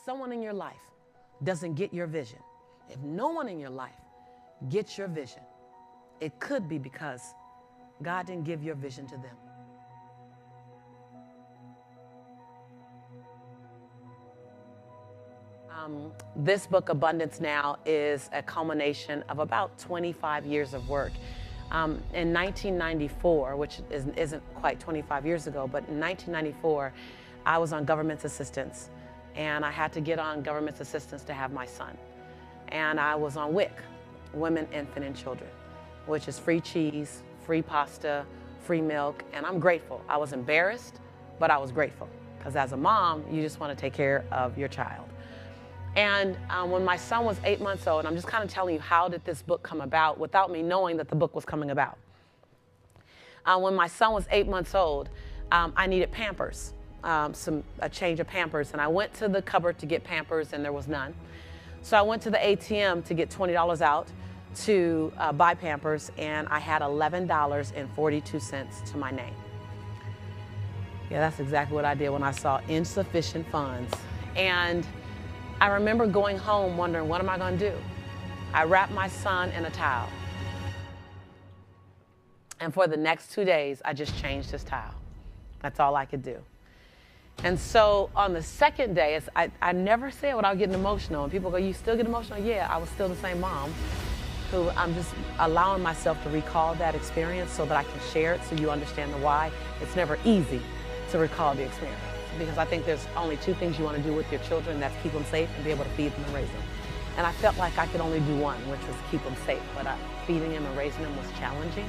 someone in your life doesn't get your vision, if no one in your life gets your vision, it could be because God didn't give your vision to them. This book, Abundance Now, is a culmination of about 25 years of work. In 1994, which isn't quite 25 years ago, but in 1994, I was on government assistance, and I had to get on government assistance to have my son. And I was on WIC, Women, Infant, and Children, which is free cheese, free pasta, free milk, and I'm grateful. I was embarrassed, but I was grateful, because as a mom, you just want to take care of your child. And when my son was 8 months old, I'm just kind of telling you how did this book come about without me knowing that the book was coming about. When my son was 8 months old, I needed Pampers, a change of Pampers. And I went to the cupboard to get Pampers, and there was none. So I went to the ATM to get $20 out to buy Pampers, and I had $11.42 to my name. Yeah, that's exactly what I did when I saw insufficient funds. And I remember going home wondering, what am I going to do? I wrapped my son in a towel. And for the next 2 days, I just changed his towel. That's all I could do. And so on the second day, I never say it without getting emotional. And people go, you still get emotional? Yeah, I was still the same mom who I'm just allowing myself to recall that experience so that I can share it so you understand the why. It's never easy to recall the experience, because I think there's only two things you want to do with your children. That's keep them safe and be able to feed them and raise them. And I felt like I could only do one, which was keep them safe, but feeding them and raising them was challenging.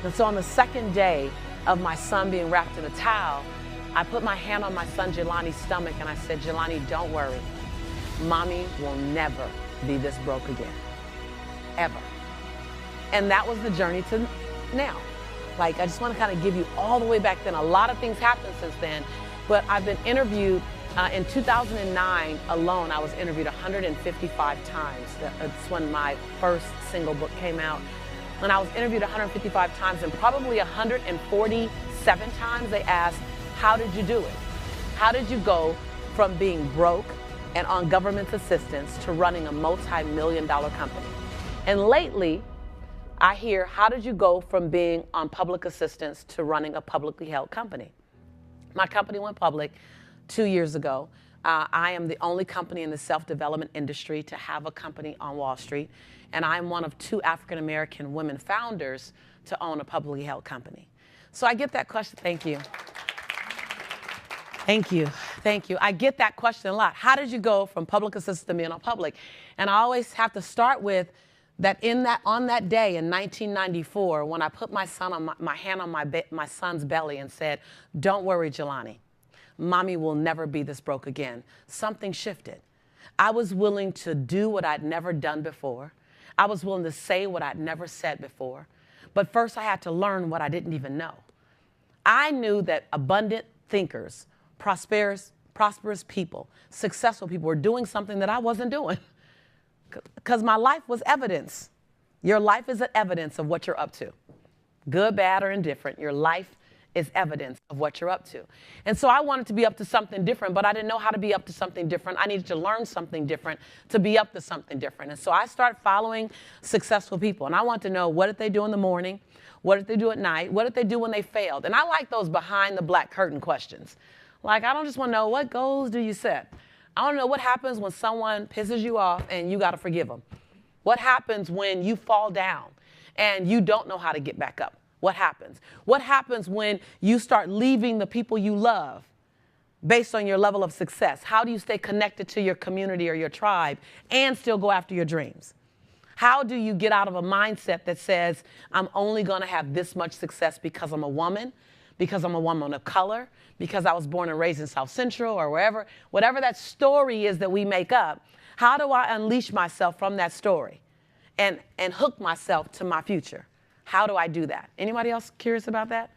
And so on the second day of my son being wrapped in a towel, I put my hand on my son Jelani's stomach and I said, Jelani, don't worry. Mommy will never be this broke again, ever. And that was the journey to now. Like, I just want to kind of give you all the way back then. A lot of things happened since then. But I've been interviewed, in 2009 alone, I was interviewed 155 times. That's when my first single book came out. And I was interviewed 155 times, and probably 147 times they asked, how did you do it? How did you go from being broke and on government assistance to running a multi-million-dollar company? And lately, I hear, how did you go from being on public assistance to running a publicly held company? My company went public 2 years ago. I am the only company in the self-development industry to have a company on Wall Street, and I'm one of 2 African-American women founders to own a publicly held company. So I get that question. Thank you. Thank you. Thank you. I get that question a lot. How did you go from public assistance to being on public? And I always have to start with that on that day in 1994, when I put my son on my hand on my son's belly and said, don't worry, Jelani, Mommy will never be this broke again. Something shifted. I was willing to do what I'd never done before. I was willing to say what I'd never said before. But first I had to learn what I didn't even know. I knew that abundant thinkers, prosperous people, successful people were doing something that I wasn't doing. Because my life was evidence. Your life is an evidence of what you're up to. Good, bad, or indifferent, your life is evidence of what you're up to. And so I wanted to be up to something different, but I didn't know how to be up to something different. I needed to learn something different to be up to something different. And so I started following successful people. And I wanted to know, what did they do in the morning? What did they do at night? What did they do when they failed? And I like those behind the black curtain questions. Like, I don't just want to know, what goals do you set? I want to know what happens when someone pisses you off and you got to forgive them. What happens when you fall down and you don't know how to get back up? What happens? What happens when you start leaving the people you love based on your level of success? How do you stay connected to your community or your tribe and still go after your dreams? How do you get out of a mindset that says, I'm only going to have this much success because I'm a woman, because I'm a woman of color, because I was born and raised in South Central or wherever, whatever that story is that we make up? How do I unleash myself from that story and hook myself to my future? How do I do that? Anybody else curious about that?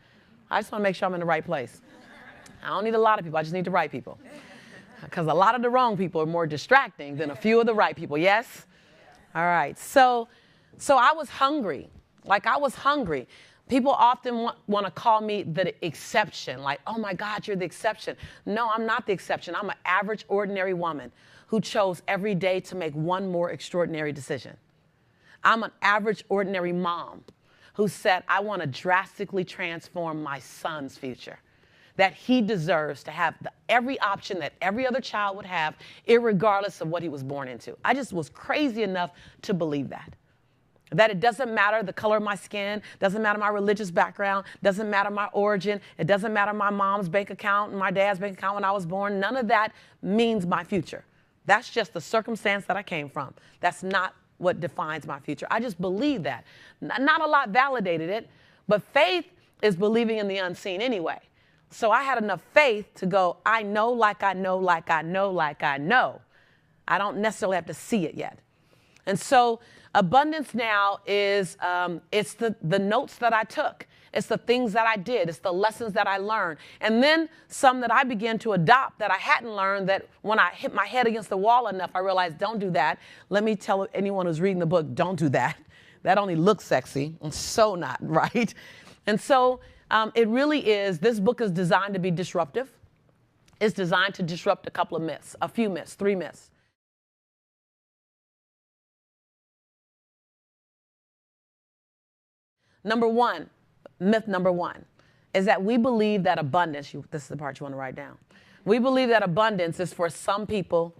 I just want to make sure I'm in the right place. I don't need a lot of people. I just need the right people. Because a lot of the wrong people are more distracting than a few of the right people. Yes? All right. So I was hungry. Like, I was hungry. People often want to call me the exception, like, oh my God, you're the exception. No, I'm not the exception. I'm an average, ordinary woman who chose every day to make one more extraordinary decision. I'm an average, ordinary mom who said, I want to drastically transform my son's future, that he deserves to have every option that every other child would have, irregardless of what he was born into. I just was crazy enough to believe that. That it doesn't matter the color of my skin, doesn't matter my religious background, doesn't matter my origin, it doesn't matter my mom's bank account and my dad's bank account when I was born. None of that means my future. That's just the circumstance that I came from. That's not what defines my future. I just believe that. Not a lot validated it, but faith is believing in the unseen anyway. So I had enough faith to go, I know like I know, like I know, like I know. I don't necessarily have to see it yet. And so abundance now is, it's the notes that I took. It's the things that I did. It's the lessons that I learned. And then some that I began to adopt that I hadn't learned, that when I hit my head against the wall enough, I realized, don't do that. Let me tell anyone who's reading the book, don't do that. That only looks sexy. It's so not, right? And so it really is, this book is designed to be disruptive. It's designed to disrupt a couple of myths, a few myths, 3 myths. Myth number one is that we believe that abundance, this is the part you want to write down. We believe that abundance is for some people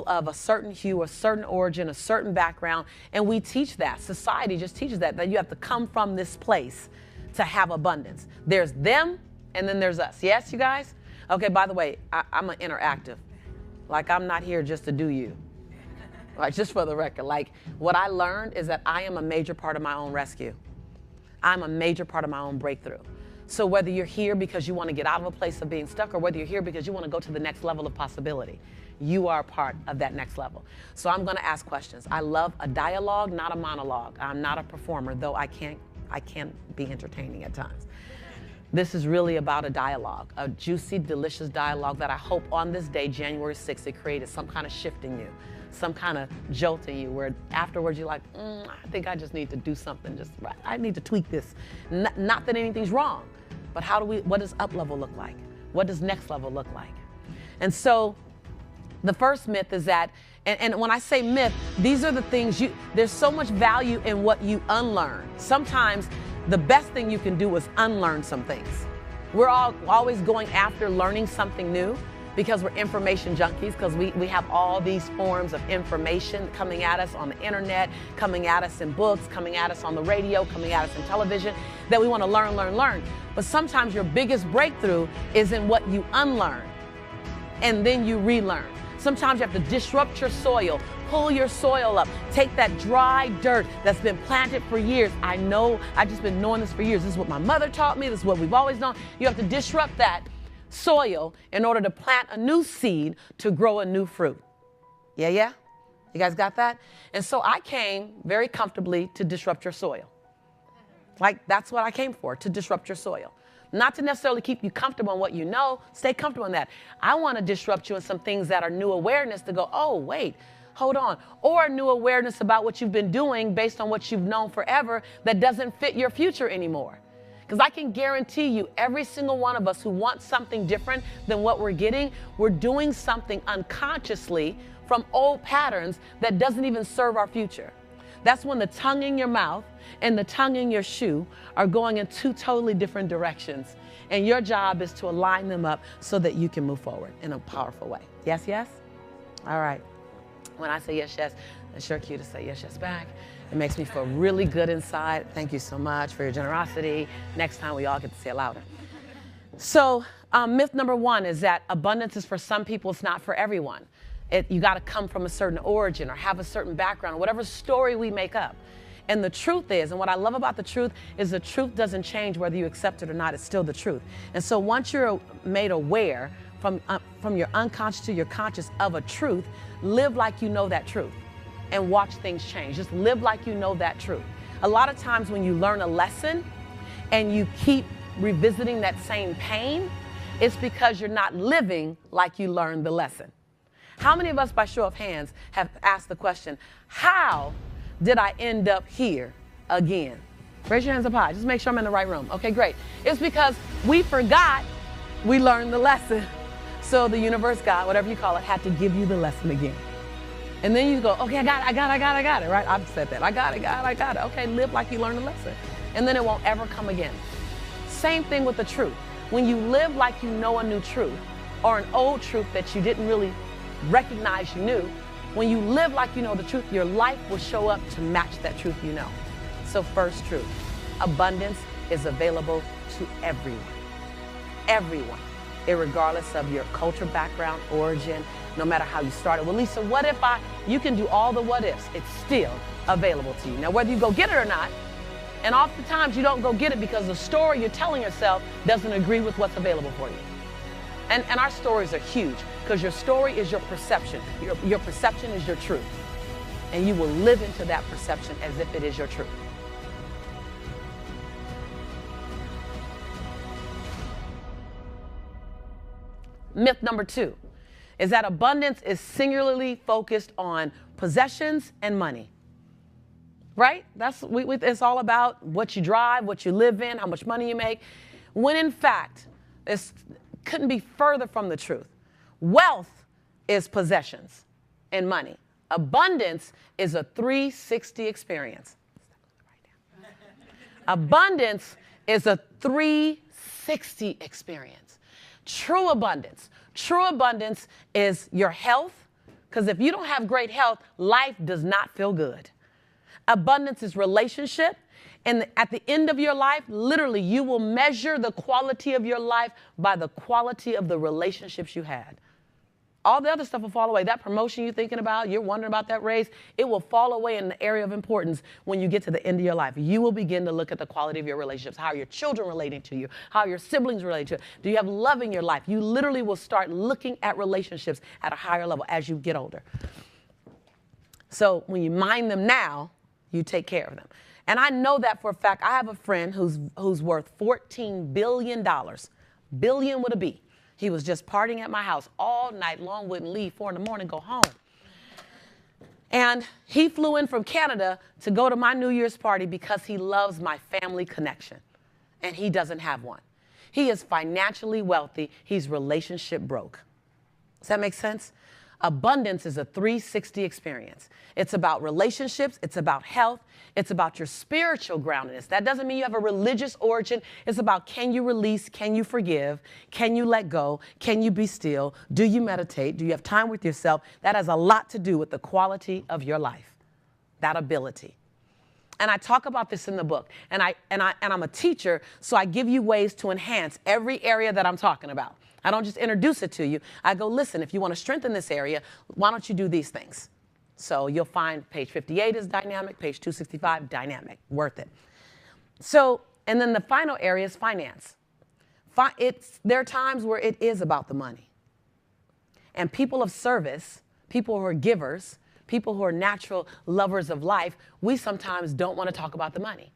of a certain hue, a certain origin, a certain background, and we teach that. Society just teaches that you have to come from this place to have abundance. There's them, and then there's us. Yes, you guys? Okay, by the way, I'm an interactive. Like, I'm not here just to do you. Like, just for the record, like, what I learned is that I am a major part of my own rescue. I'm a major part of my own breakthrough. So whether you're here because you want to get out of a place of being stuck, or whether you're here because you want to go to the next level of possibility, you are a part of that next level. So I'm going to ask questions. I love a dialogue, not a monologue. I'm not a performer, though I can be entertaining at times. This is really about a dialogue, a juicy, delicious dialogue that I hope on this day, January 6th, it created some kind of shift in you, some kind of jolt in you, where afterwards you're like, I think I just need to do something. I need to tweak this. Not that anything's wrong, but what does up level look like? What does next level look like? And so the first myth is that, and when I say myth, these are the things there's so much value in what you unlearn. Sometimes the best thing you can do is unlearn some things. We're always going after learning something new because we're information junkies, because we have all these forms of information coming at us on the internet, coming at us in books, coming at us on the radio, coming at us in television, that we want to learn. But sometimes your biggest breakthrough is in what you unlearn, and then you relearn. Sometimes you have to disrupt your soil, pull your soil up, take that dry dirt that's been planted for years. I know, I've just been knowing this for years. This is what my mother taught me. This is what we've always known. You have to disrupt that soil in order to plant a new seed to grow a new fruit. Yeah? You guys got that? And so I came very comfortably to disrupt your soil. Like, that's what I came for, to disrupt your soil. Not to necessarily keep you comfortable in what you know. Stay comfortable in that. I want to disrupt you in some things that are new awareness to go, oh, wait, hold on. Or new awareness about what you've been doing based on what you've known forever that doesn't fit your future anymore. Because I can guarantee you, every single one of us who wants something different than what we're getting, we're doing something unconsciously from old patterns that doesn't even serve our future. That's when the tongue in your mouth and the tongue in your shoe are going in 2 totally different directions. And your job is to align them up so that you can move forward in a powerful way. Yes, yes? All right. When I say yes, yes, it's sure cute to say yes, yes back. It makes me feel really good inside. Thank you so much for your generosity. Next time we all get to say it louder. So myth number 1 is that abundance is for some people, it's not for everyone. You got to come from a certain origin or have a certain background, or whatever story we make up. And the truth is, and what I love about the truth is the truth doesn't change whether you accept it or not. It's still the truth. And so once you're made aware from your unconscious to your conscious of a truth, live like you know that truth and watch things change. Just live like you know that truth. A lot of times when you learn a lesson and you keep revisiting that same pain, it's because you're not living like you learned the lesson. How many of us, by show of hands, have asked the question, how did I end up here again? Raise your hands up high. Just make sure I'm in the right room. Okay, great. It's because we forgot we learned the lesson. So the universe, God, whatever you call it, had to give you the lesson again. And then you go, okay, I got it, right? I've said that. I got it. Okay, live like you learned the lesson. And then it won't ever come again. Same thing with the truth. When you live like you know a new truth, or an old truth that you didn't really recognize you knew, when you live like you know the truth, your life will show up to match that truth you know. So first truth, abundance is available to everyone. Everyone, irregardless of your culture, background, origin, no matter how you started. Well, Lisa, what if you can do all the what ifs? It's still available to you. Now, whether you go get it or not, and oftentimes you don't go get it because the story you're telling yourself doesn't agree with what's available for you. And our stories are huge because your story is your perception. Your perception is your truth. And you will live into that perception as if it is your truth. Myth number 2 is that abundance is singularly focused on possessions and money. Right? It's all about what you drive, what you live in, how much money you make. When in fact, it couldn't be further from the truth. Wealth is possessions and money. Abundance is a 360 experience. Abundance is a 360 experience. True abundance is your health, because if you don't have great health, life does not feel good. Abundance is relationship, and at the end of your life, literally, you will measure the quality of your life by the quality of the relationships you had. All the other stuff will fall away. That promotion you're thinking about, you're wondering about that raise, it will fall away in the area of importance when you get to the end of your life. You will begin to look at the quality of your relationships. How are your children relating to you? How are your siblings relating to you? Do you have love in your life? You literally will start looking at relationships at a higher level as you get older. So when you mind them now, you take care of them. And I know that for a fact. I have a friend who's worth $14 billion. Billion with a B. He was just partying at my house all night long, wouldn't leave, 4 in the morning, go home. And he flew in from Canada to go to my New Year's party because he loves my family connection. And he doesn't have one. He is financially wealthy. He's relationship broke. Does that make sense? Abundance is a 360 experience. It's about relationships. It's about health. It's about your spiritual groundedness. That doesn't mean you have a religious origin. It's about, can you release? Can you forgive? Can you let go? Can you be still? Do you meditate? Do you have time with yourself? That has a lot to do with the quality of your life, that ability. And I talk about this in the book. And I'm a teacher, so I give you ways to enhance every area that I'm talking about. I don't just introduce it to you. I go, listen, if you want to strengthen this area, why don't you do these things? So you'll find page 58 is dynamic, page 265, dynamic, worth it. So, and then the final area is finance. There are times where it is about the money. And people of service, people who are givers, people who are natural lovers of life, we sometimes don't want to talk about the money.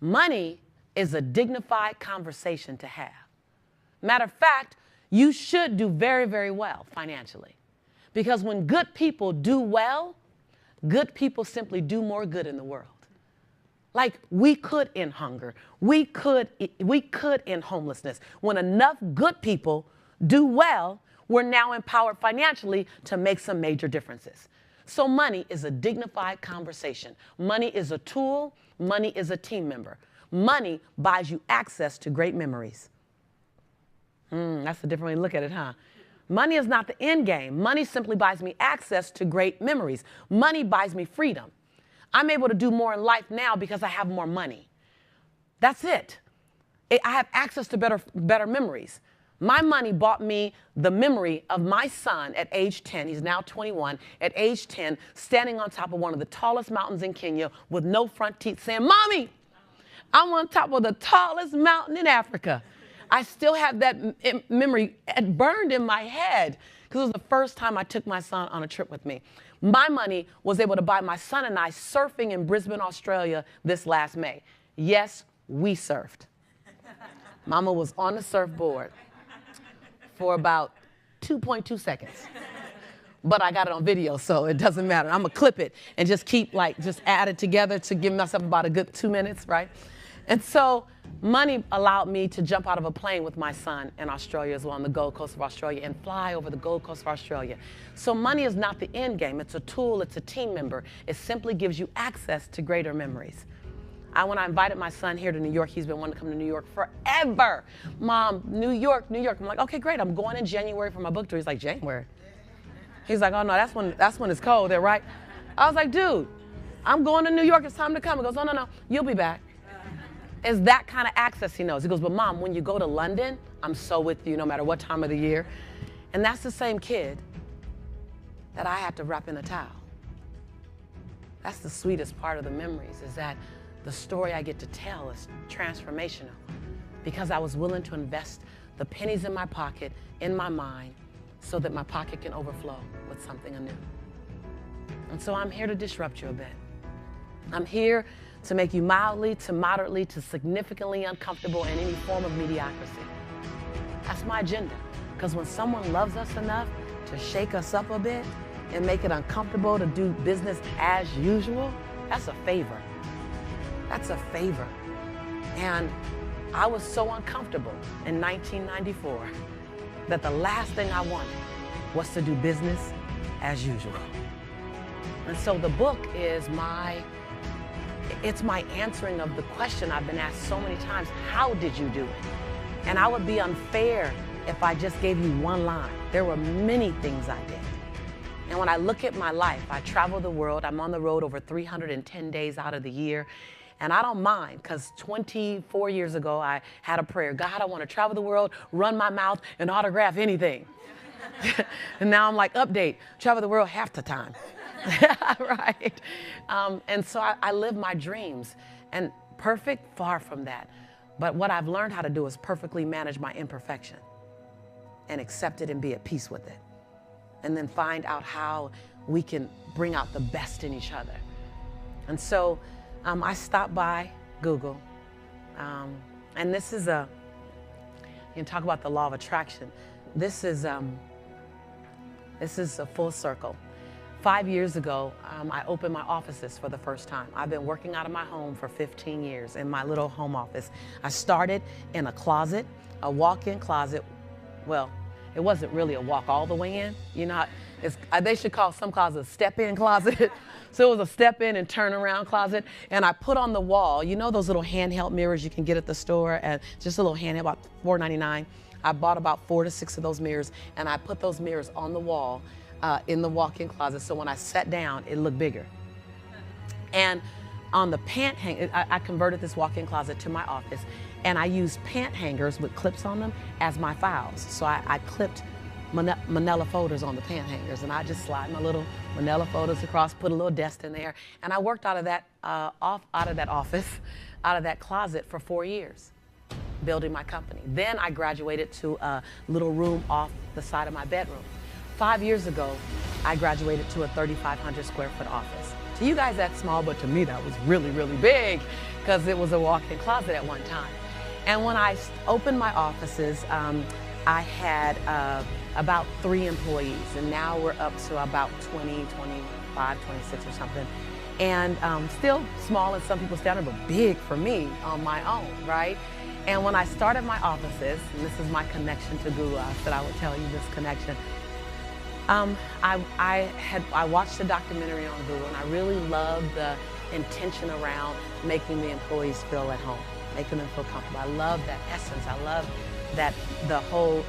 Money is a dignified conversation to have. Matter of fact, you should do very, very well financially. Because when good people do well, good people simply do more good in the world. Like, we could end hunger. We could end homelessness. When enough good people do well, we're now empowered financially to make some major differences. So money is a dignified conversation. Money is a tool. Money is a team member. Money buys you access to great memories. That's a different way to look at it, huh? Money is not the end game. Money simply buys me access to great memories. Money buys me freedom. I'm able to do more in life now because I have more money. That's it. I have access to better memories. My money bought me the memory of my son at age 10. He's now 21. At age 10, standing on top of one of the tallest mountains in Kenya with no front teeth saying, "Mommy, I'm on top of the tallest mountain in Africa." I still have that memory burned in my head because it was the first time I took my son on a trip with me. My money was able to buy my son and I surfing in Brisbane, Australia this last May. Yes, we surfed. Mama was on the surfboard for about 2.2 seconds. but I got it on video, so it doesn't matter. I'm gonna clip it and just keep just add it together to give myself about a good 2 minutes, right? And so money allowed me to jump out of a plane with my son in Australia as well, on the Gold Coast of Australia, and fly over the Gold Coast of Australia. So money is not the end game. It's a tool. It's a team member. It simply gives you access to greater memories. When I invited my son here to New York, he's been wanting to come to New York forever. Mom, New York, New York. I'm like, okay, great. I'm going in January for my book tour. He's like, January? He's like, oh no, that's when it's cold there, right? I was like, dude, I'm going to New York. It's time to come. He goes, no, you'll be back. It's that kind of access he knows. He goes, but Mom, when you go to London, I'm so with you no matter what time of the year. And that's the same kid that I had to wrap in a towel. That's the sweetest part of the memories, is that the story I get to tell is transformational because I was willing to invest the pennies in my pocket, in my mind, so that my pocket can overflow with something anew. And so I'm here to disrupt you a bit. I'm here to make you mildly to moderately to significantly uncomfortable in any form of mediocrity. That's my agenda. Because when someone loves us enough to shake us up a bit and make it uncomfortable to do business as usual, that's a favor. That's a favor. And I was so uncomfortable in 1994 that the last thing I wanted was to do business as usual. And so the book is it's my answering of the question I've been asked so many times, how did you do it? And I would be unfair if I just gave you one line. There were many things I did. And when I look at my life, I travel the world. I'm on the road over 310 days out of the year. And I don't mind, because 24 years ago, I had a prayer. God, I want to travel the world, run my mouth, and autograph anything. And now I'm like, update, travel the world half the time. Right? And so I live my dreams. And perfect, far from that. But what I've learned how to do is perfectly manage my imperfection and accept it and be at peace with it. And then find out how we can bring out the best in each other. And so I stopped by Google. And this is you can talk about the law of attraction. This is a full circle. 5 years ago, I opened my offices for the first time. I've been working out of my home for 15 years in my little home office. I started in a closet, a walk-in closet. Well, it wasn't really a walk all the way in. You know, they should call some closets a step-in closet. So it was a step-in and turn-around closet. And I put on the wall, you know those little handheld mirrors you can get at the store, and just a little handheld, about $4.99. I bought about 4 to 6 of those mirrors, and I put those mirrors on the wall in the walk-in closet, so when I sat down, it looked bigger. And on the pant hanger, I converted this walk-in closet to my office, and I used pant hangers with clips on them as my files. So I clipped manila folders on the pant hangers, and I just slide my little manila folders across, put a little desk in there, and I worked out of that office, out of that closet for 4 years, building my company. Then I graduated to a little room off the side of my bedroom. 5 years ago, I graduated to a 3,500 square foot office. To you guys, that's small, but to me, that was really, really big because it was a walk-in closet at one time. And when I opened my offices, I had about 3 employees, and now we're up to about 20, 25, 26 or something. And still small in some people's standard, but big for me on my own, right? And when I started my offices, and this is my connection to Google, I said I would tell you this connection. I watched the documentary on Google, and I really loved the intention around making the employees feel at home, making them feel comfortable. I love that essence. I love that the whole,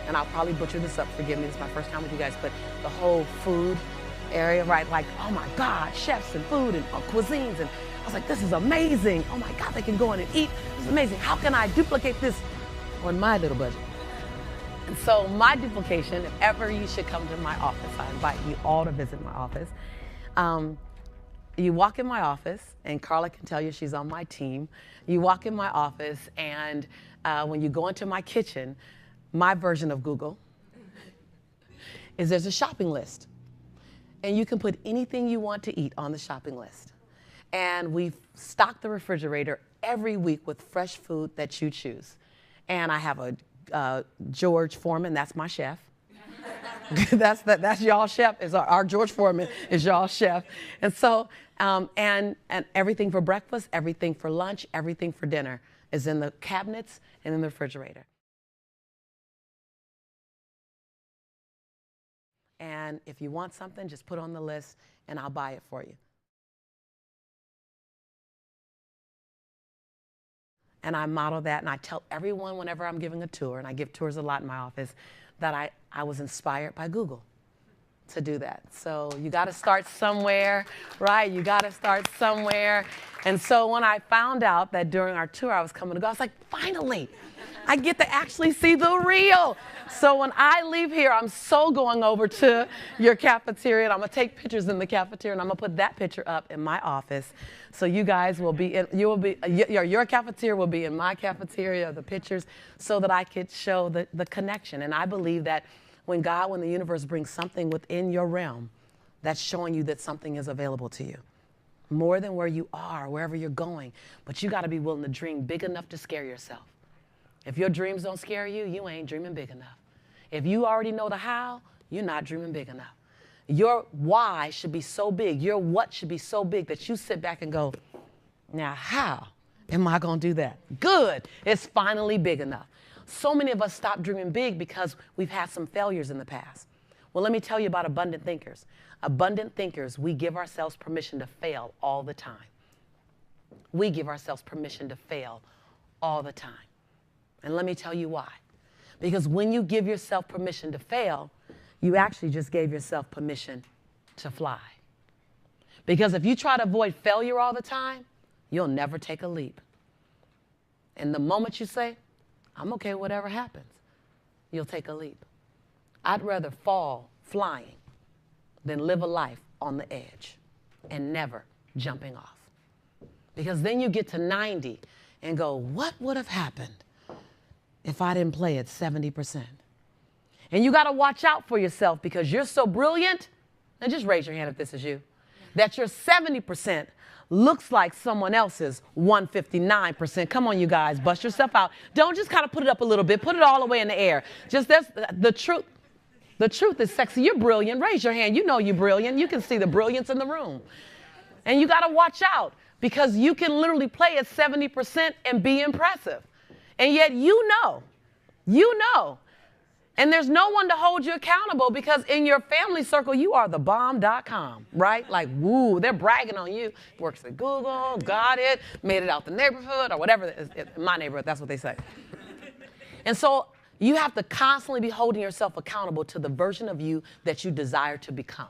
and I'll probably butcher this up, forgive me, this is my first time with you guys, but the whole food area, right? Like, oh my God, chefs and food and cuisines. And I was like, this is amazing. Oh my God, they can go in and eat. This is amazing. How can I duplicate this on my little budget? And so my duplication, if ever you should come to my office, I invite you all to visit my office. You walk in my office, and Carla can tell you she's on my team. You walk in my office, and when you go into my kitchen, my version of Google is there's a shopping list. And you can put anything you want to eat on the shopping list. And we've stocked the refrigerator every week with fresh food that you choose. And I have a George Foreman, that's my chef. That's y'all chef. Is our George Foreman is y'all chef. And so, and everything for breakfast, everything for lunch, everything for dinner is in the cabinets and in the refrigerator. And if you want something, just put on the list and I'll buy it for you. And I model that, and I tell everyone whenever I'm giving a tour, and I give tours a lot in my office, that I was inspired by Google to do that. So you got to start somewhere, right? You got to start somewhere. And so when I found out that during our tour I was coming to go, I was like, finally, I get to actually see the real. So when I leave here, I'm so going over to your cafeteria, and I'm going to take pictures in the cafeteria, and I'm going to put that picture up in my office. So you guys will be in, your cafeteria will be in my cafeteria, the pictures, so that I could show the connection. And I believe that when the universe brings something within your realm, that's showing you that something is available to you. More than where you are, wherever you're going. But you got to be willing to dream big enough to scare yourself. If your dreams don't scare you, you ain't dreaming big enough. If you already know the how, you're not dreaming big enough. Your why should be so big, your what should be so big that you sit back and go, now how am I going to do that? Good, it's finally big enough. So many of us stop dreaming big because we've had some failures in the past. Well, let me tell you about abundant thinkers. Abundant thinkers, we give ourselves permission to fail all the time. We give ourselves permission to fail all the time. And let me tell you why. Because when you give yourself permission to fail, you actually just gave yourself permission to fly. Because if you try to avoid failure all the time, you'll never take a leap. And the moment you say, I'm okay, whatever happens, you'll take a leap. I'd rather fall flying than live a life on the edge and never jumping off. Because then you get to 90 and go, what would have happened if I didn't play at 70%? And you got to watch out for yourself because you're so brilliant, and just raise your hand if this is you, that your 70% looks like someone else's 159%. Come on, you guys, bust yourself out. Don't just kind of put it up a little bit. Put it all the way in the air. Just that's the truth. The truth is sexy. You're brilliant. Raise your hand. You know you're brilliant. You can see the brilliance in the room. And you got to watch out because you can literally play at 70% and be impressive. And yet you know. And there's no one to hold you accountable because in your family circle, you are the bomb.com, right? Like, woo, they're bragging on you. Works at Google, got it, made it out the neighborhood or whatever. In my neighborhood, that's what they say. And so you have to constantly be holding yourself accountable to the version of you that you desire to become.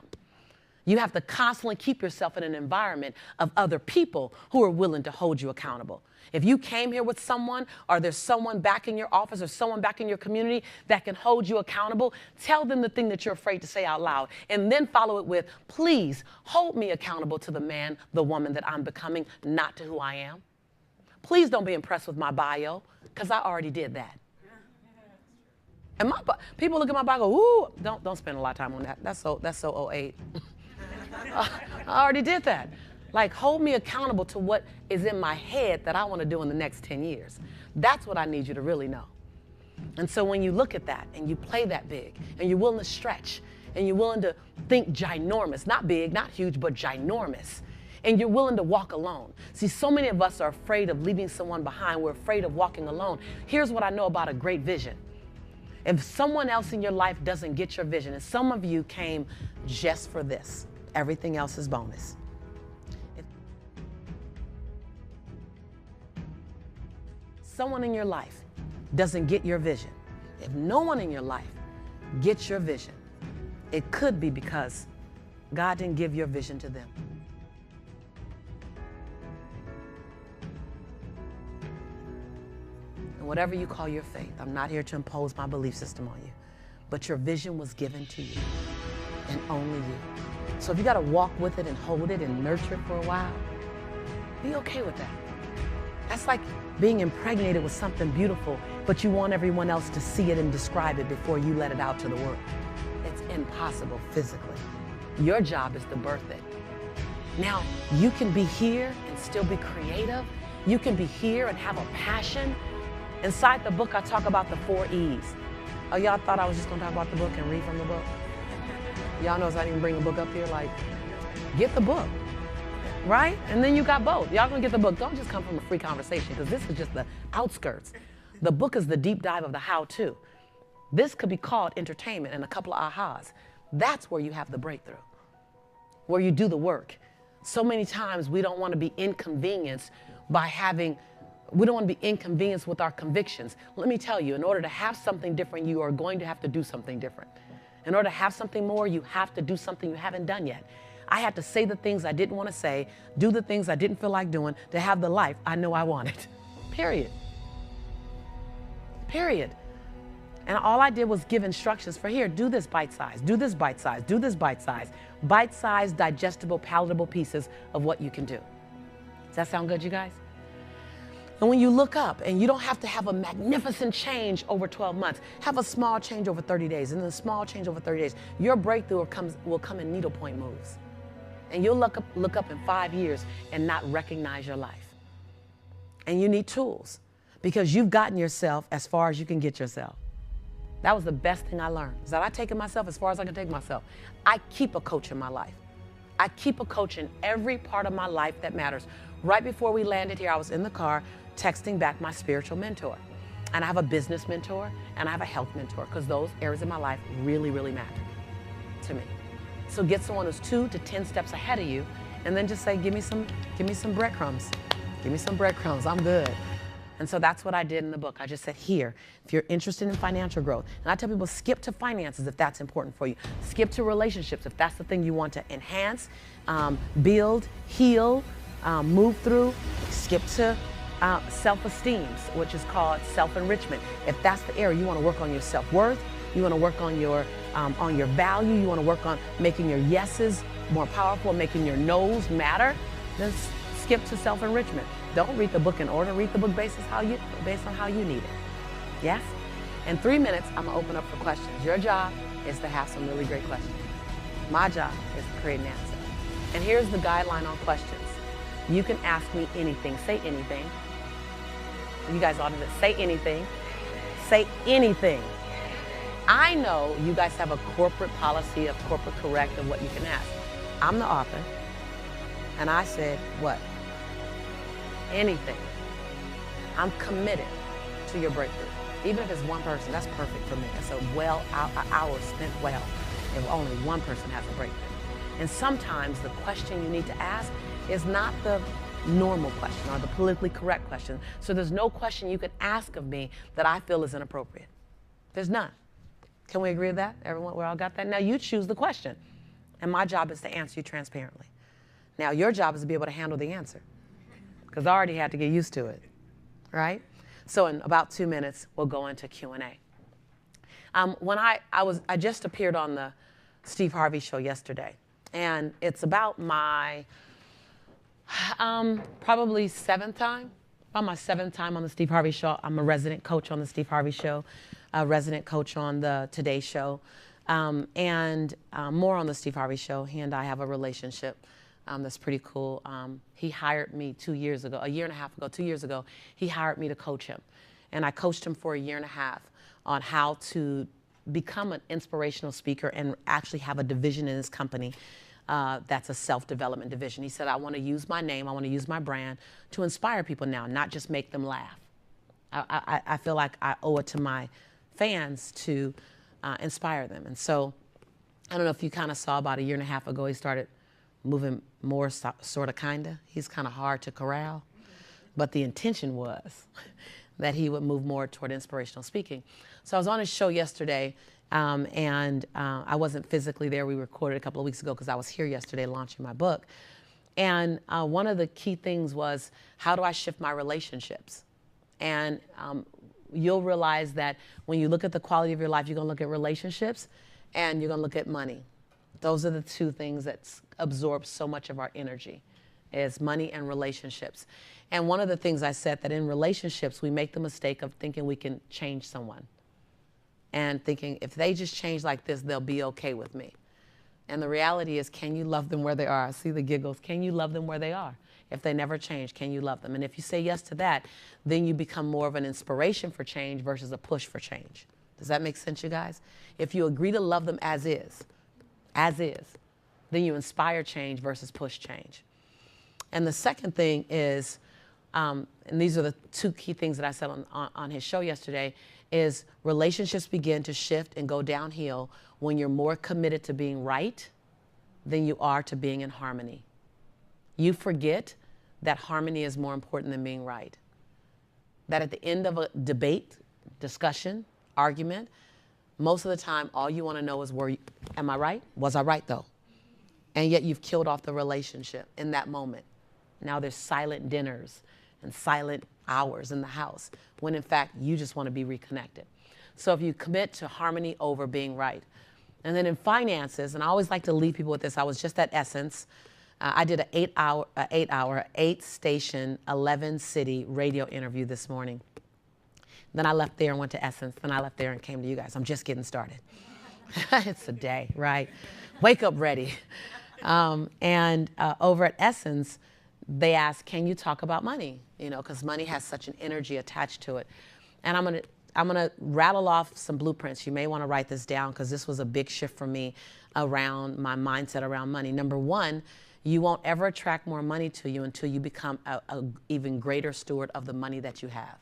You have to constantly keep yourself in an environment of other people who are willing to hold you accountable. If you came here with someone, or there's someone back in your office or someone back in your community that can hold you accountable, tell them the thing that you're afraid to say out loud. And then follow it with, please hold me accountable to the man, the woman that I'm becoming, not to who I am. Please don't be impressed with my bio, because I already did that. And people look at my bio and go, ooh, don't spend a lot of time on that. That's so 08. I already did that. Like, hold me accountable to what is in my head that I want to do in the next 10 years. That's what I need you to really know. And so when you look at that and you play that big and you're willing to stretch and you're willing to think ginormous, not big, not huge, but ginormous, and you're willing to walk alone. See, so many of us are afraid of leaving someone behind. We're afraid of walking alone. Here's what I know about a great vision. If someone else in your life doesn't get your vision, and some of you came just for this, everything else is bonus. Someone in your life doesn't get your vision, if no one in your life gets your vision, it could be because God didn't give your vision to them. And whatever you call your faith, I'm not here to impose my belief system on you, but your vision was given to you and only you. So if you got to walk with it and hold it and nurture it for a while, be okay with that. That's like being impregnated with something beautiful, but you want everyone else to see it and describe it before you let it out to the world. It's impossible physically. Your job is to birth it. Now, you can be here and still be creative. You can be here and have a passion. Inside the book, I talk about the 4 E's Oh, y'all thought I was just going to talk about the book and read from the book? Y'all notice I didn't even bring a book up here. Like, get the book, right? And then you got both. Y'all going to get the book. Don't just come from a free conversation, because this is just the outskirts. The book is the deep dive of the how-to. This could be called entertainment and a couple of ahas. That's where you have the breakthrough, where you do the work. So many times we don't want to be inconvenienced by we don't want to be inconvenienced with our convictions. Let me tell you, in order to have something different, you are going to have to do something different. In order to have something more, you have to do something you haven't done yet. I had to say the things I didn't want to say, do the things I didn't feel like doing to have the life I know I wanted. Period. Period. And all I did was give instructions for, here, do this bite size, do this bite size, do this bite size. Bite-sized, digestible, palatable pieces of what you can do. Does that sound good, you guys? And when you look up, and you don't have to have a magnificent change over 12 months, have a small change over 30 days, and then a small change over 30 days, your breakthrough will come in needlepoint moves. And you'll look up in 5 years and not recognize your life. And you need tools, because you've gotten yourself as far as you can get yourself. That was the best thing I learned, is that I've taken myself as far as I can take myself. I keep a coach in my life. I keep a coach in every part of my life that matters. Right before we landed here, I was in the car texting back my spiritual mentor. And I have a business mentor, and I have a health mentor, because those areas in my life really, really matter to me. So get someone who's 2 to 10 steps ahead of you, and then just say, give me some breadcrumbs. Give me some breadcrumbs, I'm good. And so that's what I did in the book. I just said, here, if you're interested in financial growth, and I tell people, skip to finances if that's important for you. Skip to relationships if that's the thing you want to enhance, build, heal, move through. Skip to self-esteem, which is called self-enrichment. If that's the area you want to work on your self-worth, you want to work on your value, you want to work on making your yeses more powerful, making your no's matter, then skip to self-enrichment. Don't read the book in order. Read the book based on how you need it. Yes? In 3 minutes, I'm going to open up for questions. Your job is to have some really great questions. My job is to create an answer. And here's the guideline on questions. You can ask me anything. Say anything. You guys ought to say anything. Say anything. I know you guys have a corporate policy of corporate correct of what you can ask. I'm the author. And I said, what? Anything. I'm committed to your breakthrough. Even if it's one person, that's perfect for me. It's an hour spent well if only one person has a breakthrough. And sometimes the question you need to ask is not the normal question or the politically correct question. So there's no question you can ask of me that I feel is inappropriate. There's none. Can we agree with that? Everyone, we all got that? Now you choose the question. And my job is to answer you transparently. Now your job is to be able to handle the answer, because I already had to get used to it, right? So in about 2 minutes, we'll go into Q&A. When I just appeared on the Steve Harvey show yesterday, and it's about my probably 7th time, about my 7th time on the Steve Harvey show. I'm a resident coach on the Steve Harvey show, a resident coach on the Today show, and more on the Steve Harvey show. He and I have a relationship. That's pretty cool. He hired me 2 years ago, a year and a half ago, 2 years ago. He hired me to coach him. And I coached him for a year and a half on how to become an inspirational speaker and actually have a division in his company that's a self-development division. He said, I want to use my name, I want to use my brand to inspire people now, not just make them laugh. I feel like I owe it to my fans to inspire them. And so I don't know if you kind of saw about a year and a half ago, he started moving more sort of kind of. He's kind of hard to corral. But the intention was that he would move more toward inspirational speaking. So I was on his show yesterday, and I wasn't physically there. We recorded a couple of weeks ago because I was here yesterday launching my book. And one of the key things was, how do I shift my relationships? And you'll realize that when you look at the quality of your life, you're going to look at relationships and you're going to look at money. Those are the two things that absorb so much of our energy, is money and relationships. And one of the things I said, that in relationships, we make the mistake of thinking we can change someone and thinking if they just change like this, they'll be okay with me. And the reality is, can you love them where they are? I see the giggles. Can you love them where they are? If they never change, can you love them? And if you say yes to that, then you become more of an inspiration for change versus a push for change. Does that make sense, you guys? If you agree to love them as is, then you inspire change versus push change. And the second thing is, and these are the two key things that I said on his show yesterday, is relationships begin to shift and go downhill when you're more committed to being right than you are to being in harmony. You forget that harmony is more important than being right. That at the end of a debate, discussion, argument, most of the time, all you want to know is, am I right? Was I right though? And yet you've killed off the relationship in that moment. Now there's silent dinners and silent hours in the house when in fact you just want to be reconnected. So if you commit to harmony over being right. And then in finances, and I always like to leave people with this, I was just at Essence. I did an 8-station, 11-city radio interview this morning. Then I left there and went to Essence. Then I left there and came to you guys. I'm just getting started. It's a day, right? Wake up ready. Over at Essence, they asked, can you talk about money? You know, because money has such an energy attached to it. And I'm gonna rattle off some blueprints. You may want to write this down because this was a big shift for me around my mindset around money. Number one, you won't ever attract more money to you until you become an even greater steward of the money that you have.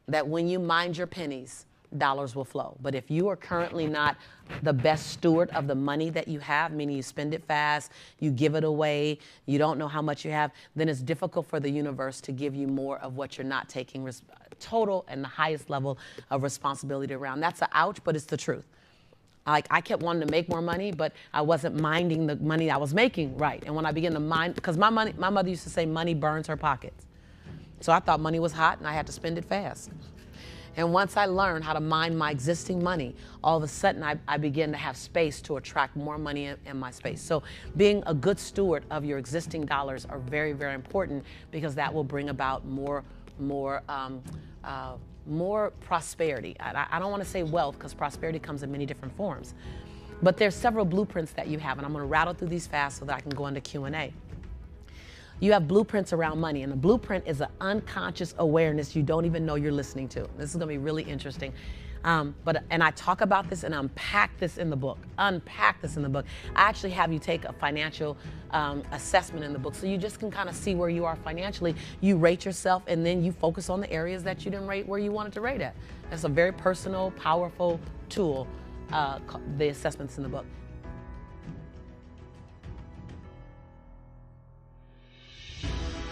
That when you mind your pennies, dollars will flow. But if you are currently not the best steward of the money that you have, meaning you spend it fast, you give it away, you don't know how much you have, then it's difficult for the universe to give you more of what you're not taking total and the highest level of responsibility around. That's an ouch, but it's the truth. Like, I kept wanting to make more money, but I wasn't minding the money I was making right. And when I began to mind, because my mother used to say money burns her pockets. So I thought money was hot and I had to spend it fast. And once I learned how to mind my existing money, all of a sudden I began to have space to attract more money in my space. So being a good steward of your existing dollars are very, very important because that will bring about more prosperity. I don't want to say wealth because prosperity comes in many different forms. But there's several blueprints that you have, and I'm going to rattle through these fast so that I can go into Q&A. You have blueprints around money, and a blueprint is an unconscious awareness you don't even know you're listening to. This is going to be really interesting. And I talk about this and unpack this in the book. I actually have you take a financial assessment in the book so you just can kind of see where you are financially. You rate yourself and then you focus on the areas that you didn't rate where you wanted to rate at. That's a very personal, powerful tool, the assessments in the book.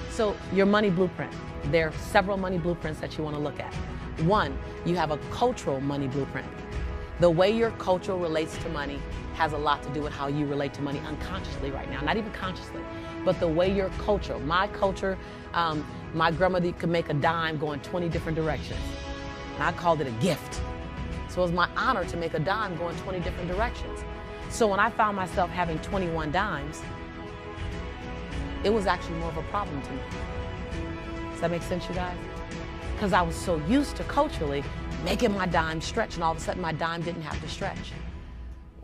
So your money blueprint. There are several money blueprints that you want to look at. One, you have a cultural money blueprint. The way your culture relates to money has a lot to do with how you relate to money unconsciously right now, not even consciously, but the way your culture, my culture, my grandmother could make a dime go in 20 different directions. And I called it a gift. So it was my honor to make a dime go in 20 different directions. So when I found myself having 21 dimes, it was actually more of a problem to me. Does that make sense, you guys? Because I was so used to culturally making my dime stretch, and all of a sudden my dime didn't have to stretch.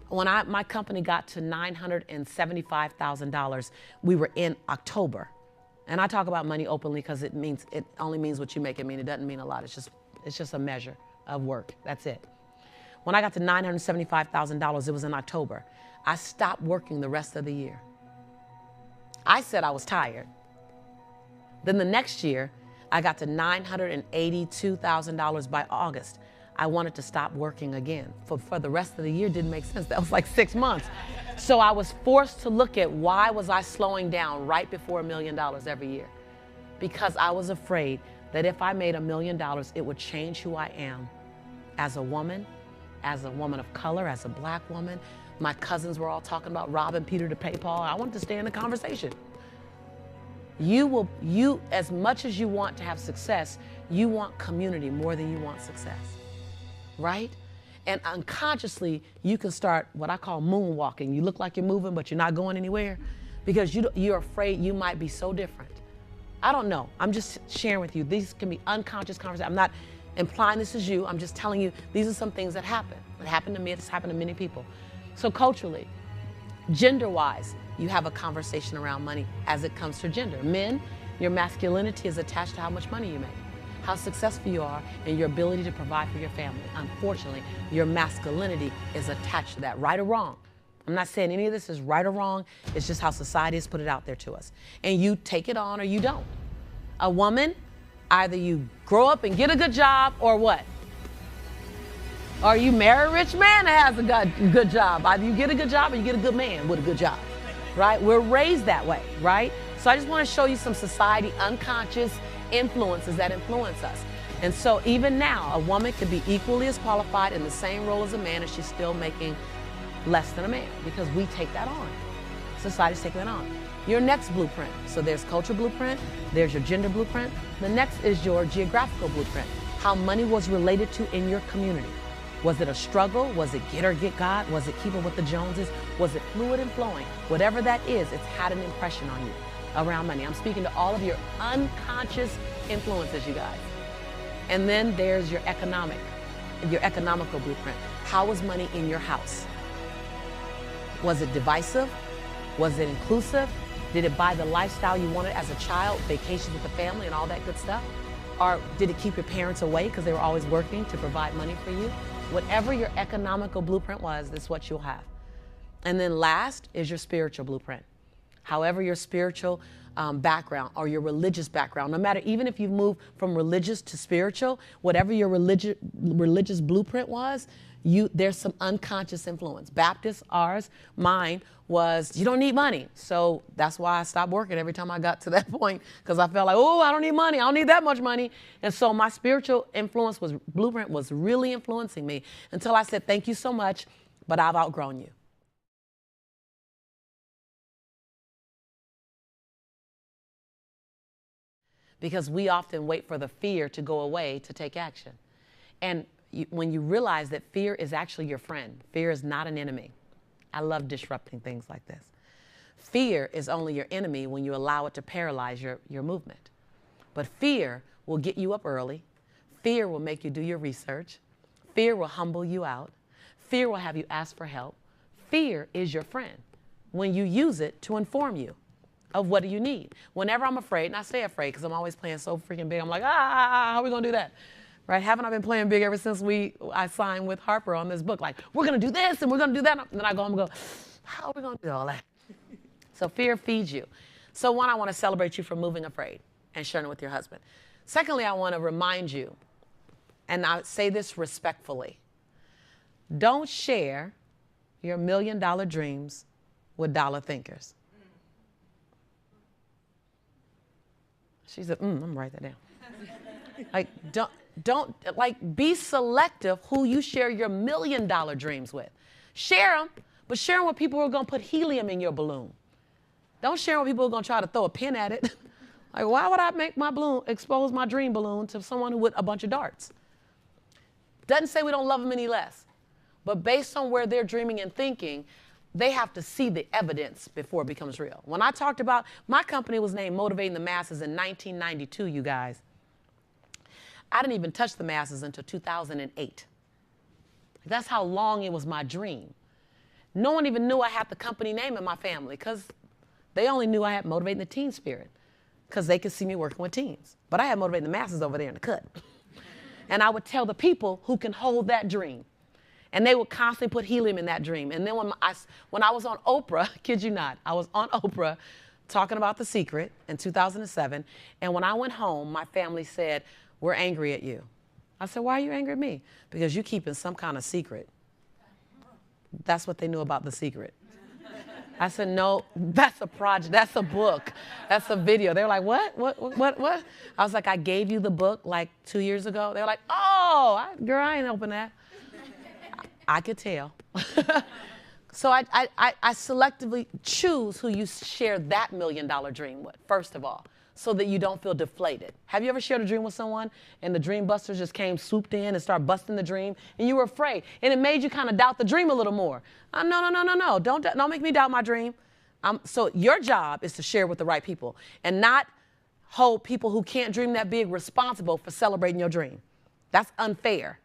When my company got to $975,000, we were in October. And I talk about money openly because it only means what you make it mean. It doesn't mean a lot. It's just a measure of work. That's it. When I got to $975,000, it was in October. I stopped working the rest of the year. I said I was tired. Then the next year, I got to $982,000 by August. I wanted to stop working again. For the rest of the year, it didn't make sense. That was like 6 months. So I was forced to look at why was I slowing down right before $1 million every year? Because I was afraid that if I made $1 million, it would change who I am as a woman of color, as a black woman. My cousins were all talking about robbing Peter to pay Paul. I wanted to stay in the conversation. You, as much as you want to have success, you want community more than you want success, right? And unconsciously, you can start what I call moonwalking. You look like you're moving, but you're not going anywhere because you're afraid you might be so different. I don't know. I'm just sharing with you. These can be unconscious conversations. I'm not implying this is you. I'm just telling you these are some things that happen. It happened to me. It's happened to many people. So culturally, gender-wise, you have a conversation around money as it comes to gender. Men, your masculinity is attached to how much money you make. how successful you are, and your ability to provide for your family. Unfortunately, your masculinity is attached to that, right or wrong. I'm not saying any of this is right or wrong. It's just how society has put it out there to us. And you take it on or you don't. A woman, either you grow up and get a good job or what? Or you marry a rich man that has a good job. Either you get a good job or you get a good man with a good job, right? We're raised that way, right? So I just want to show you some society unconscious influences that influence us. And so even now, a woman can be equally as qualified in the same role as a man and she's still making less than a man because we take that on. Society's taking that on. Your next blueprint. So there's culture blueprint, there's your gender blueprint. The next is your geographical blueprint. How money was related to in your community. Was it a struggle? Was it get or get God? Was it keep up with the Joneses? Was it fluid and flowing? Whatever that is, it's had an impression on you around money. I'm speaking to all of your unconscious influences, you guys. And then there's your economical blueprint. How was money in your house? Was it divisive? Was it inclusive? Did it buy the lifestyle you wanted as a child, vacations with the family and all that good stuff? Or did it keep your parents away because they were always working to provide money for you? Whatever your economical blueprint was, this is what you'll have. And then last is your spiritual blueprint. However your spiritual background or your religious background, no matter, even if you've moved from religious to spiritual, whatever your religious blueprint was, there's some unconscious influence. Baptist, mine was, you don't need money. So that's why I stopped working every time I got to that point, because I felt like, oh, I don't need money. I don't need that much money. And so my spiritual blueprint was really influencing me until I said, thank you so much, but I've outgrown you. Because we often wait for the fear to go away to take action. And when you realize that fear is actually your friend, fear is not an enemy. I love disrupting things like this. Fear is only your enemy when you allow it to paralyze your movement. But fear will get you up early. Fear will make you do your research. Fear will humble you out. Fear will have you ask for help. Fear is your friend when you use it to inform you of what do you need. Whenever I'm afraid, and I stay afraid because I'm always playing so freaking big, I'm like, how are we going to do that? Right? Haven't I been playing big ever since I signed with Harper on this book? Like, we're going to do this and we're going to do that. And then I go home and go, how are we going to do all that? So fear feeds you. So one, I want to celebrate you for moving afraid and sharing it with your husband. Secondly, I want to remind you, and I say this respectfully, don't share your $1 million dreams with dollar thinkers. She said, I'm going to write that down. Like, be selective who you share your $1 million dreams with. Share them, but share them with people who are going to put helium in your balloon. Don't share them with people who are going to try to throw a pin at it. Like, why would I make my balloon, expose my dream balloon to someone who with a bunch of darts? Doesn't say we don't love them any less. But based on where they're dreaming and thinking, they have to see the evidence before it becomes real. When I talked about, my company was named Motivating the Masses in 1992, you guys. I didn't even touch the masses until 2008. That's how long it was my dream. No one even knew I had the company name in my family because they only knew I had Motivating the Teen Spirit because they could see me working with teens. But I had Motivating the Masses over there in the cut. And I would tell the people who can hold that dream. And they would constantly put helium in that dream. And then when I was on Oprah, kid you not, I was on Oprah talking about The Secret in 2007. And when I went home, my family said, we're angry at you. I said, why are you angry at me? Because you're keeping some kind of secret. That's what they knew about The Secret. I said, no, that's a project. That's a book. That's a video. They were like, what? I was like, I gave you the book like 2 years ago. They were like, oh, girl, I ain't open that. I could tell. So I selectively choose who you share that $1 million dream with, first of all, so that you don't feel deflated. Have you ever shared a dream with someone and the dream busters just came swooped in and started busting the dream and you were afraid and it made you kind of doubt the dream a little more? No. Don't make me doubt my dream. So your job is to share with the right people and not hold people who can't dream that big responsible for celebrating your dream. That's unfair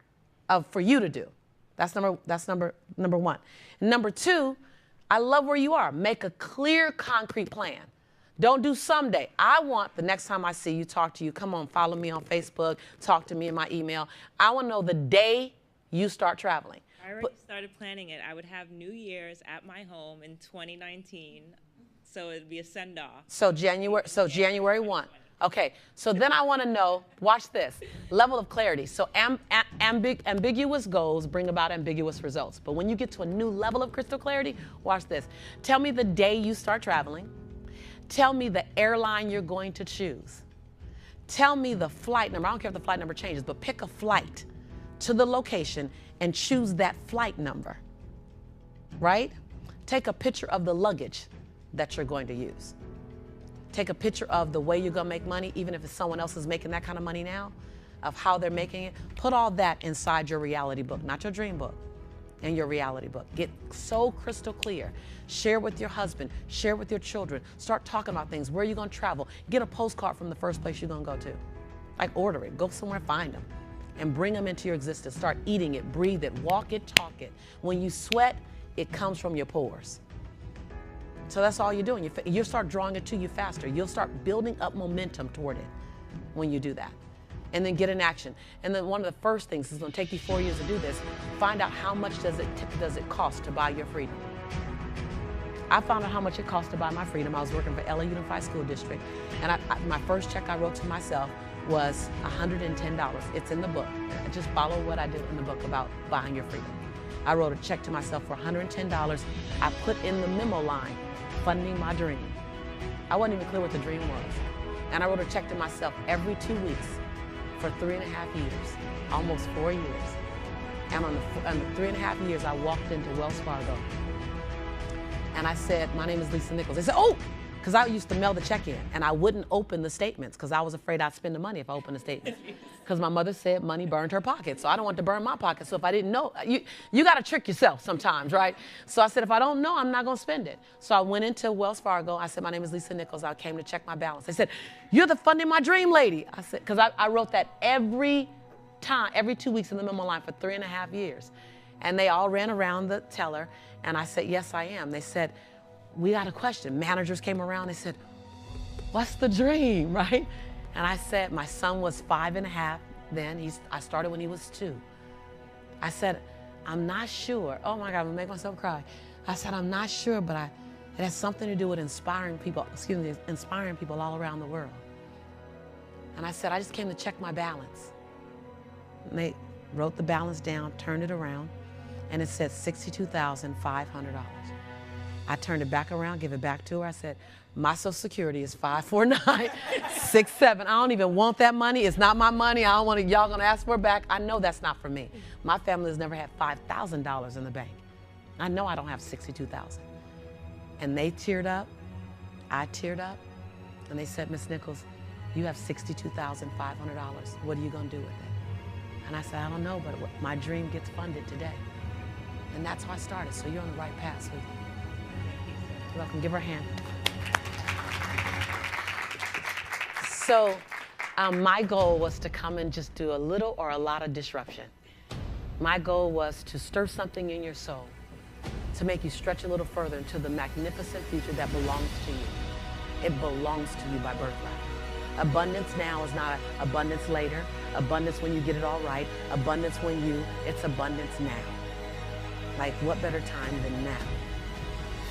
for you to do. That's number one. Number two, I love where you are. Make a clear, concrete plan. Don't do someday. I want the next time I see you, talk to you, come on, follow me on Facebook, talk to me in my email. I want to know the day you start traveling. I already started planning it. I would have New Year's at my home in 2019, so it'd be a send-off. So January 1. Okay, so then I want to know, watch this, level of clarity. So ambiguous goals bring about ambiguous results. But when you get to a new level of crystal clarity, watch this. Tell me the day you start traveling. Tell me the airline you're going to choose. Tell me the flight number. I don't care if the flight number changes, but pick a flight to the location and choose that flight number, right? Take a picture of the luggage that you're going to use. Take a picture of the way you're going to make money, even if it's someone else is making that kind of money now, of how they're making it. Put all that inside your reality book, not your dream book, in your reality book. Get so crystal clear. Share with your husband. Share with your children. Start talking about things. Where are you going to travel? Get a postcard from the first place you're going to go to. Like, order it. Go somewhere, find them, and bring them into your existence. Start eating it, breathe it, walk it, talk it. When you sweat, it comes from your pores. So that's all you're doing. You'll start drawing it to you faster. You'll start building up momentum toward it when you do that. And then get in action. And then one of the first things, it's going to take you 4 years to do this, find out how much does it cost to buy your freedom. I found out how much it cost to buy my freedom. I was working for LA Unified School District, and my first check I wrote to myself was $110. It's in the book. Just follow what I did in the book about buying your freedom. I wrote a check to myself for $110. I put in the memo line, funding my dream. I wasn't even clear what the dream was. And I wrote a check to myself every 2 weeks for 3.5 years, almost 4 years. And on the 3.5 years, I walked into Wells Fargo. And I said, my name is Lisa Nichols. They said, oh, because I used to mail the check in, and I wouldn't open the statements because I was afraid I'd spend the money if I opened the statements. Because my mother said money burned her pocket, so I don't want to burn my pocket. So if I didn't know, you got to trick yourself sometimes, right? So I said, if I don't know, I'm not going to spend it. So I went into Wells Fargo. I said, my name is Lisa Nichols. I came to check my balance. They said, you're the funding my dream lady. I said, because I wrote that every time, every 2 weeks in the memo line for 3.5 years. And they all ran around the teller, and I said, yes, I am. They said, we got a question. Managers came around. They said, what's the dream, right? And I said, my son was 5.5 then. I started when he was 2. I said, I'm not sure. Oh my God, I'm gonna make myself cry. I said, I'm not sure, but it has something to do with inspiring people all around the world. And I said, I just came to check my balance. And they wrote the balance down, turned it around, and it said $62,500. I turned it back around, give it back to her. I said, my Social Security is 54967. I don't even want that money. It's not my money. I don't want it. Y'all gonna ask for it back. I know that's not for me. My family has never had $5,000 in the bank. I know I don't have 62,000. And they teared up. I teared up. And they said, Miss Nichols, you have $62,500. What are you gonna do with it? And I said, I don't know, but my dream gets funded today. And that's how I started. So you're on the right path, sweetie. You're welcome. Give her a hand. So my goal was to come and just do a little or a lot of disruption. My goal was to stir something in your soul, to make you stretch a little further into the magnificent future that belongs to you. It belongs to you by birthright. Abundance now is not abundance later, abundance when you get it all right, abundance it's abundance now. Like, what better time than now?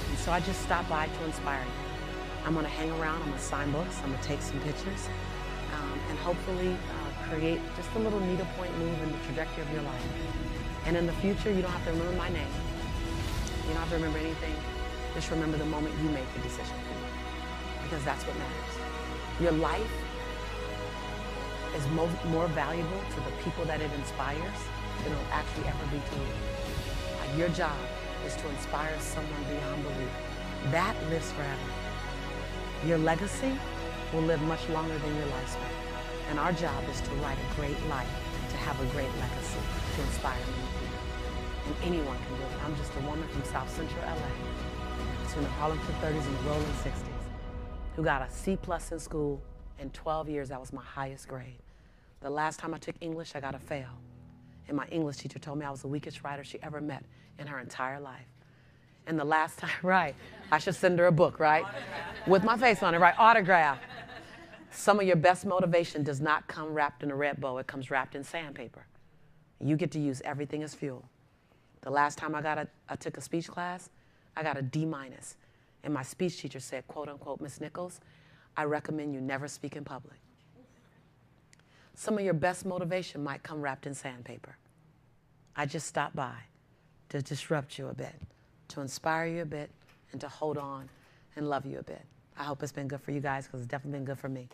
And so I just stopped by to inspire you. I'm gonna hang around, I'm gonna sign books, I'm gonna take some pictures, and hopefully create just a little needlepoint move in the trajectory of your life. And in the future, you don't have to remember my name. You don't have to remember anything. Just remember the moment you made the decision for you, because that's what matters. Your life is more valuable to the people that it inspires than it will actually ever be to you. Your job is to inspire someone beyond belief. That lives forever. Your legacy will live much longer than your lifespan. And our job is to write a great life, to have a great legacy, to inspire many people. And anyone can do it. I'm just a woman from South Central LA, between the Harlem 30s and the rolling 60s, who got a C+ in school. In 12 years, that was my highest grade. The last time I took English, I got a fail. And my English teacher told me I was the weakest writer she ever met in her entire life. And the last time, right, I should send her a book, right? With my face on it, right? Autograph. Some of your best motivation does not come wrapped in a red bow. It comes wrapped in sandpaper. You get to use everything as fuel. The last time I took a speech class, I got a D-. And my speech teacher said, quote unquote, Miss Nichols, I recommend you never speak in public. Some of your best motivation might come wrapped in sandpaper. I just stopped by to disrupt you a bit, to inspire you a bit, and to hold on and love you a bit. I hope it's been good for you guys, because it's definitely been good for me.